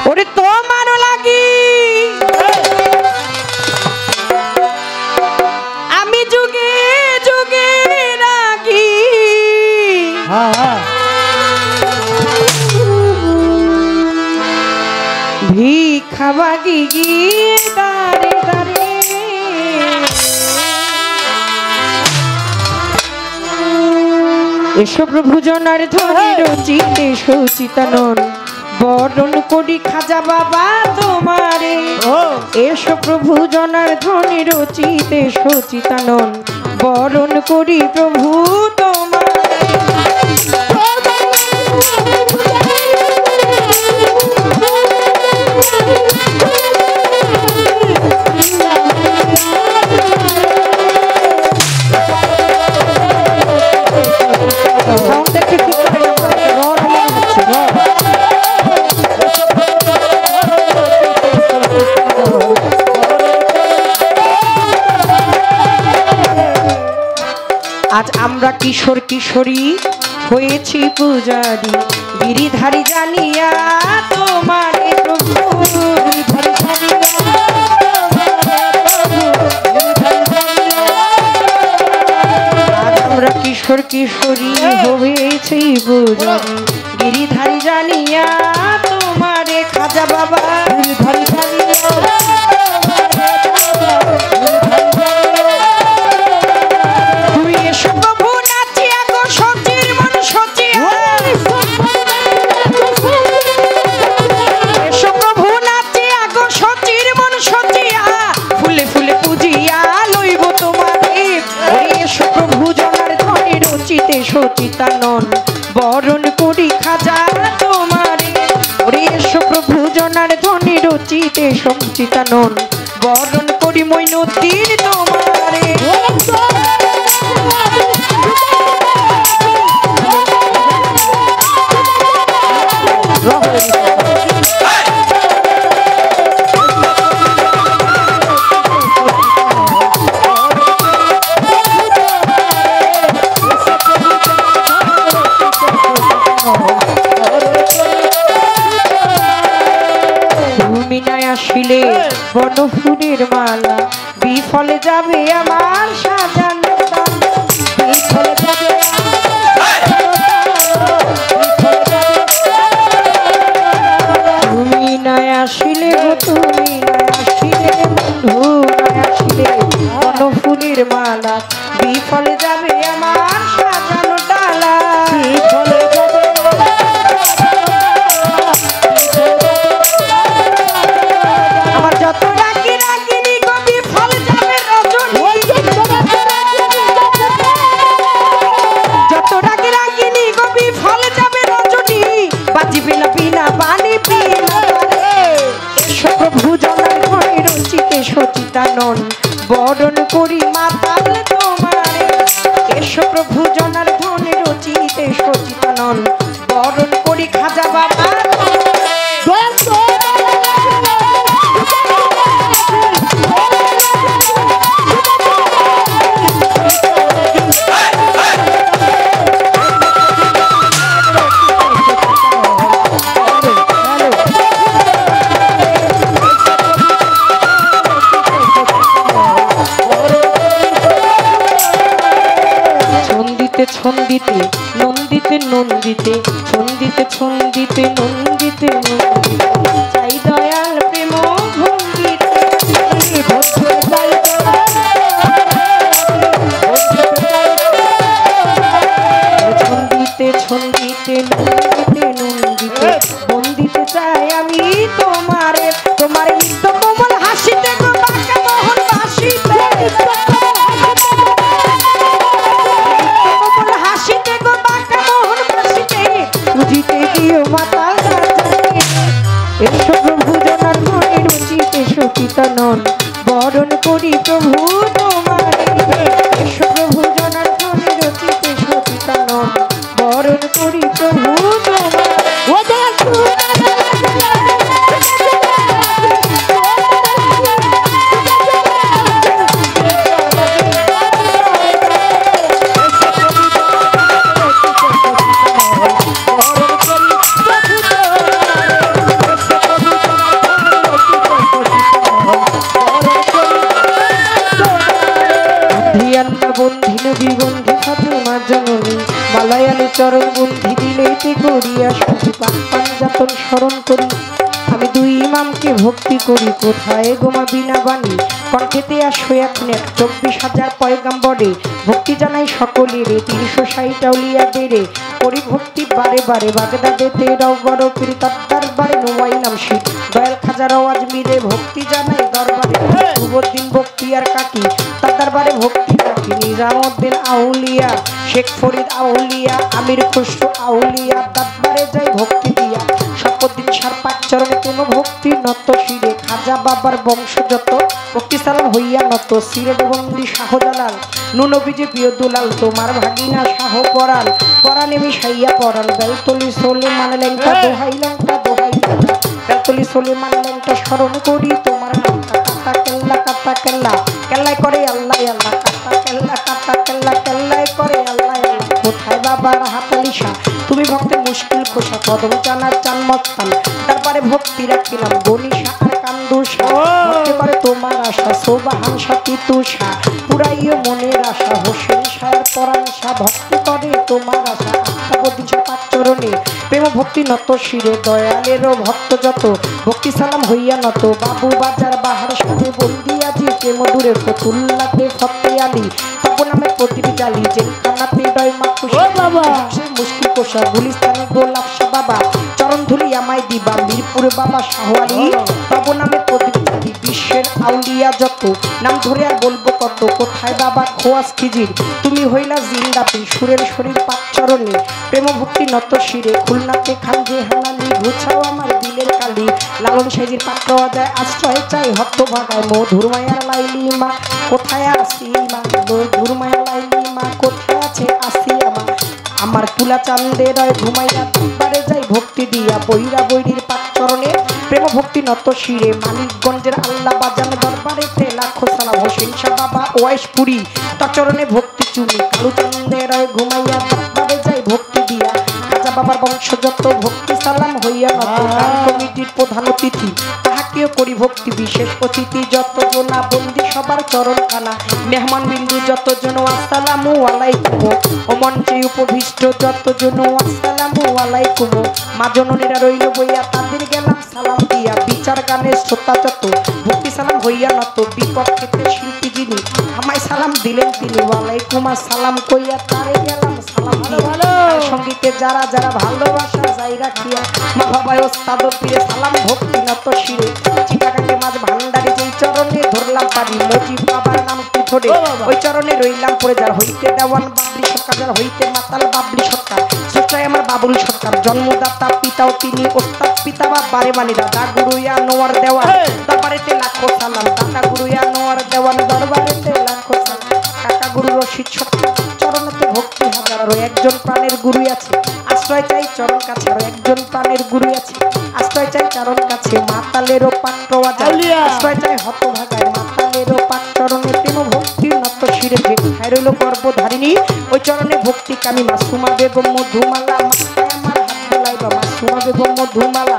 ওরে তোমারও লাগি আমি যুগে যুগে রাখি ভিক্ষা মাগি গিয়ে দাঁড়ে দাঁড়ে এসো প্রভু জনার ধরে রচিতে সচিতানন বরণ করি খাজা বাবা তোমারে এসো প্রভু জনার ধরে রচিতে সচিতানন বরণ করি প্রভু তোমারে আজ আমরা কিশোর কিশোরী হয়েছি পূজারি গিরিধারী জানিয়া তোমারে প্রভু আজ আমরা কিশোর কিশোরী হয়েছি পূজারি গিরিধারী জানিয়া তোমারে খাজা বাবা গিরিধারী জানিয়া সচিতানন বরণ করি খাজা তোমারে ওরে এসো প্রভু জনার ধনে রচিতে সচিতানন বরণ করি মইনুদ্দিন তোমারে আসিলে বনফুলের মালা বিফলে যাবে আমার সাজানো বিফলে যাবে তুমি নাই আসিলে তুমি নাই আসিলে বন্ধু নাই আসিলে বনফুলের মালা বিফলে যাবে আমার সাজানো ডালা বিফলে যাবে সচিতানন বরণ করি মাতাল তোমারে এসো প্রভু জনার ধনে রচিতে সচিতানন বরণ করি খাজা বাবা ছন্দিতে নন্দিতে নন্দিতে ছন্দিতে ছন্দিতে নন্দিতে নন্দিতে চাই দয়াল প্রেম ভঙ্গিতে ছন্দিতে ছন্দিতে নন্দিতে নন্দিতে বন্দিতে চাই আমি তোমারে তোমারে নিত্য কোমল হাসিতে গো বাঁকা মোহন বাসিতে এসো প্রভু জনার ধনে রচিতে সচিতানন বরণ করি প্রভু তোমারে এসো প্রভু জনার ধনে রচিতে সচিতানন বরণ করি প্রভু তোমারে শান্তি পাঞ্জাতন স্মরণ করি আমি দুই ইমামকে ভক্তি করি কোথায় গোমা বিনা বাণী কণ্ঠেতে আসো এখন 24,000 পয়গাম্বরে ভক্তি জানাই সকলের 360 আউলিয়া বেড়ে করি ভক্তি বারে বারে বাগদাদেতে রবর পীর তার দরবারে নোয়াই নাম শীত দয়াল খাজার আওয়াজ মিলে ভক্তি জানাই দরবারে সুবদ্দিন বক্তিয়ার কাকি তার দরবারে ভক্তি রাখি নিজামউদ্দিন আউলিয়া শেখ ফরিদ আউলিয়া আমির খুশরু আউলিয়া দরবারে যাই ভক্তি দিয়া সপদিন সার পাঁচ চরণে কোনো ভক্তি নত শিরে খাজা বাবার বংশযত ভক্তি সালাম হইয়া নত শিরে বন্দি শাহজালাল নুনবীজে প্রিয় দুলাল তোমার ভাগিনা শাহ পরাল পরাণে মিশাইয়া পরাল বেলতলি সোলে মানলেংটা দোহাই লঙ্কা দোহাই বেলতলি সোলে মানলেংটা স্মরণ করি তোমার নামটা কাতা কেল্লা কেল্লাই করে আল্লাহ আল্লাহ কাতা কেল্লা কেল্লাই করে আল্লাহ আল্লাহ কোথায় বাবার হাতালিশা তুমি ভক্তের মুশকিল খোসা কদম জানার চান মস্তান তারপরে ভক্তি রাখিলাম গনিশা আর কান্দুষা ভক্তি করে তোমার আশা সোবাহান সাথী তুষা পুরাইও মনের আশা হোসেন শাহের পরাণশা ভক্তি করে তোমার আশা আত্মাবদিশা পাঁচ চরণে প্রেম ভক্তি নত শিরে দয়ালেরও ভক্ত যত ভক্তি সালাম হইয়া নত বাবু বাজার বাহার সাথে বন্দি আজি প্রেম দূরে ফতুল্লাতে ফতে আলী তব নামে প্রতিটি জালি জেলখানাতে ডয় মাকুশ বাবা মুশকিল কোষা গুলিস্তানে গোলাপশা বাবা চরণ ধুলি আমায় দিবা মিরপুরে বাবা শাহওয়ালি তব নামে প্রতিটি জালি বিশ্বের আউলিয়া যত নাম ধরে আর বলবো কত কোথায় বাবা খোয়াস খিজির তুমি হইলা জিন্দাপি সুরের শরীর পাঁচ চরণে প্রেম ভক্তি নত শিরে খুলনাতে খান যে হানালি ঘুছাও আমার দিলের কালি লালন সাইজির পাত্র অজায় আশ্রয় চাই হত্ত ভাগায় মধুর মায়ার লাইলি মা কোথায় আসি মা মধুর মায়ার লাইলি মা কোথায় আছে আসি আমার কুলা চাঁদের ঘুমাইয়া বারে যাই ভক্তি দিয়া বৈরা বৈরির পাঁচ চরণে প্রেম ভক্তি নত শিরে মানিকগঞ্জের আল্লাহ বাজান দরবারেতে লাখো সালাম হোসেন শাহ বাবা ওয়াইশপুরি তার চরণে ভক্তি চুনি কালু চাঁদের ঘুমাইয়া বারে যাই ভক্তি দিয়া খাজা বাবার বংশযত ভক্তি সালাম হইয়া নত গান কমিটির প্রধান অতিথি তাহাকেও করি ভক্তি বিশেষ অতিথি যতজন বন্দি সবার চরণখানা মেহমান বিন্দু যতজন আসসালামু আলাইকুম ও মঞ্চে উপবিষ্ট যতজন আসসালামু আলাইকুম মা জননীরা রইল বইয়া তাদের গেলাম সালাম দিয়া বিচার গানের শ্রোতা যত ভক্তি সালাম হইয়া নত বিপক্ষেতে শিল্পী যিনি আমায় সালাম দিলেন তিনি ওয়ালাইকুম আসসালাম কইয়া তারে গেলাম সালাম দিয়া সঙ্গীতে যারা যারা ভালোবাসা যাই রাখিয়া মা বাবায় ওস্তাদ পীরে সালাম ভক্তি নত শিরে চিটাগাঙ্গে মাঝ ভান্ডারে যেই চরণে ধরলাম পারি মজিব বাবার নাম কি ধরে ওই চরণে রইলাম পড়ে যার হইতে দেওয়ান বাবলি সরকার যার হইতে মাতাল বাবলি সরকার সত্যায় আমার বাবুল সরকার জন্মদাতা পিতাও তিনি ওস্তাদ পিতা বা বারে মানি দাদা গুরুয়া নোয়ার দেওয়ান দরবারেতে লাখো সালাম দাদা গুরুয়া নোয়ার দেওয়ান দরবারেতে লাখো সালাম কাকা গুরু রশিদ সরকার চরণেতে ভক্তি হাজারো একজন প্রাণের গুরু আছে আশ্রয় চাই চরণ কাছে আরো একজন প্রাণের গুরু আছে আশ্রয় চাই চরণ কাছে মাতালেরও পাত্র আশ্রয় চাই হতভাগায় মাতালেরও পাক চরণে প্রেম ভক্তি নত শিরে যে খায় রইল গর্ভধারিণী ওই চরণে ভক্তি কামি মাসুমা বেগম মধুমালা মাথায় আমার হাত বোলাই বা মাসুমা বেগম মধুমালা